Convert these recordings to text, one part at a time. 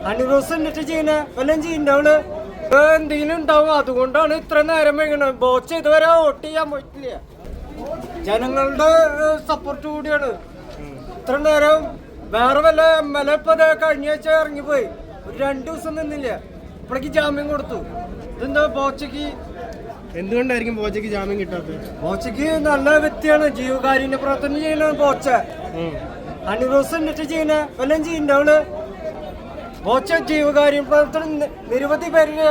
അണിറോസ് എന്നിട്ട് ചെയ്യണ വല്ലതും ചെയ്യണ്ടവള് എന്തെങ്കിലും ഉണ്ടാവും. അതുകൊണ്ടാണ് ഇത്ര നേരം വൈകണത്. ബോച്ച് ഇതുവരെ വോട്ട് ചെയ്യാൻ പറ്റില്ല. ജനങ്ങളുടെ സപ്പോർട്ട് കൂടിയാണ് ഇത്ര നേരം. വേറെ വല്ല MLA ഇപ്പൊ കഴിഞ്ഞ ആഴ്ച ഇറങ്ങിപ്പോയി, ഒരു 2 ദിവസം നിന്നില്ല. ഇപ്പോഴേക്ക് ജാമ്യം കൊടുത്തു. ഇതെന്താ ബോച്ചയ്ക്ക്? എന്തുകൊണ്ടായിരിക്കും ബോച്ചയ്ക്ക് ജാമ്യം കിട്ടാത്തത്? ബോച്ചയ്ക്ക് നല്ല വ്യക്തിയാണ്, ജീവകാരുണ്യ പ്രവർത്തനം ചെയ്യണ ബോച്ച. അണിറോസ് എന്നിട്ട് ചെയ്യണ വല്ലതും ചെയ്യണ്ടവള്. ബോച്ച ജീവകാരുണ്യ പ്രവർത്തനം നിരവധി പേരിന്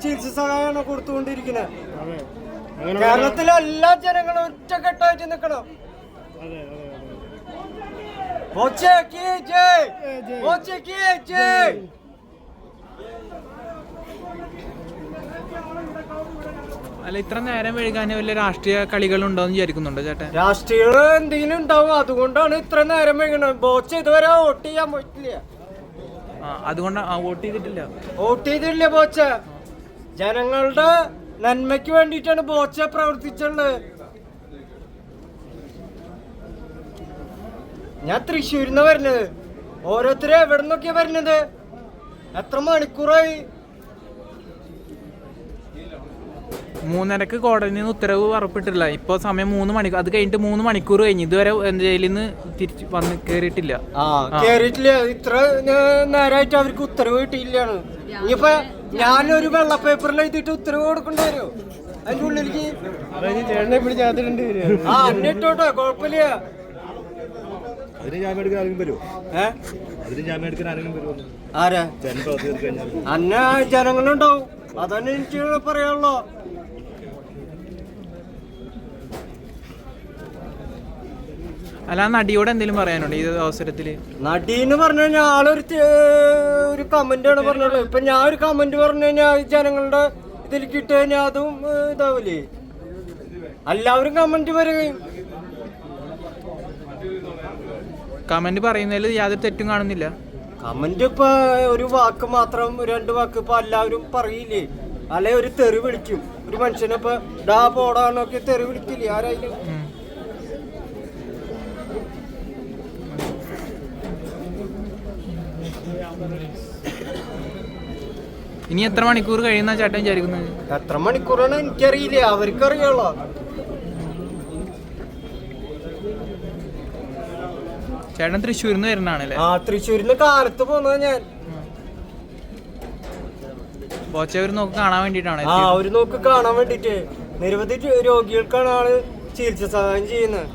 ചികിത്സ സഹായമാണ് കൊടുത്തുകൊണ്ടിരിക്കുന്നത്. കേരളത്തിലെ എല്ലാ ജനങ്ങളും ഒറ്റക്കെട്ടായിട്ട് നിൽക്കണം. ബോച്ചയ്ക്ക് ജയ്, ബോച്ചയ്ക്ക് ജയ്. അല്ല, ഇത്ര നേരം വൈകാൻ വല്ല രാഷ്ട്രീയ കളികളുണ്ടോന്ന് വിചാരിക്കുന്നുണ്ടോ ചേട്ടൻ? രാഷ്ട്രീയം എന്തെങ്കിലും ഉണ്ടാവും. അതുകൊണ്ടാണ് ഇത്ര നേരം വൈകണത്. ബോച്ച ഇതുവരെ വോട്ട് ചെയ്യാൻ പറ്റില്ല. അതുകൊണ്ട് വോട്ട് ചെയ്തിട്ടില്ല ബോച്ച. ജനങ്ങളുടെ നന്മയ്ക്ക് വേണ്ടിയിട്ടാണ് ബോച്ച പ്രവർത്തിച്ചുള്ളത്. ഞാൻ തൃശ്ശൂരിന്ന് വരുന്നത്. ഓരോരുത്തരും എവിടെ നിന്നൊക്കെയാ വരുന്നത്? എത്ര മണിക്കൂറായി? 3:30 കോടതിയിൽ നിന്ന് ഉത്തരവ് ഉറപ്പിട്ടില്ല. ഇപ്പൊ സമയം 3 മണിക്കൂർ. അത് കഴിഞ്ഞിട്ട് 3 മണിക്കൂർ കഴിഞ്ഞു. ഇതുവരെ ജയിലിൽ നിന്ന് തിരിച്ച് വന്ന് കേറിയിട്ടില്ല. ഇത്ര നേരമായിട്ട് അവർക്ക് ഉത്തരവ് കിട്ടിയില്ലാണ്. ഇനിയിപ്പോ ഞാനൊരു വെള്ള പേപ്പറിൽ എഴുതിയിട്ട് ഉത്തരവ് കൊടുക്കേണ്ടി വരും. അതിന്റെ ഉള്ളിലേക്ക് ചേട്ടനെ പിടിച്ചാത്തിട്ടുണ്ട്. അന്നിട്ടോട്ടെ, കുഴപ്പമില്ല. ആരാ അന്ന ജനങ്ങളുണ്ടാവും. അതന്നെ എനിക്ക് പറയാനുള്ളൂ. അല്ല, നടിയോട് എന്തെങ്കിലും പറയാനുണ്ടോ ഈ അവസരത്തില്? നടീന്ന് പറഞ്ഞു കഴിഞ്ഞാൽ ആളൊരു കമന്റ് ആണ് പറഞ്ഞത്. ഇപ്പൊ ഞാൻ ഒരു കമന്റ് പറഞ്ഞു കഴിഞ്ഞാൽ ജനങ്ങളുടെ ഇതിലേക്ക് ഇട്ട് കഴിഞ്ഞാൽ അതും ഇതാവൂലേ? എല്ലാവരും കമന്റ് പറയുകയും. കമന്റ് പറയുന്നതിൽ യാതൊരു തെറ്റും കാണുന്നില്ല. കമന്റ് ഇപ്പൊ ഒരു വാക്ക് മാത്രം, 2 വാക്ക് ഇപ്പൊ എല്ലാവരും പറയില്ലേ? അല്ലെ ഒരു തെറി വിളിക്കും. ഒരു മനുഷ്യനെ ഇപ്പൊ ഡാ പോടാന്നൊക്കെ തെറി വിളിക്കില്ലേ ആരായാലും? ഇനി എത്ര മണിക്കൂർ കഴിയുന്ന ചേട്ടൻ വിചാരിക്കുന്നത്? എത്ര മണിക്കൂറാണ് എനിക്കറിയില്ല, അവർക്കറിയാലോ. ചേട്ടൻ തൃശ്ശൂരിന്ന് വരുന്നതാണല്ലേ? തൃശ്ശൂരിന്ന് കാലത്ത് പോന്നത് ഞാൻ. ബോച്ച ഒരു നോക്ക് കാണാൻ വേണ്ടിട്ടാണ്. ഒരു നോക്ക് കാണാൻ വേണ്ടിട്ട് നിരവധി രോഗികൾക്കാണ് ആള് ചികിത്സ സഹായം ചെയ്യുന്നത്.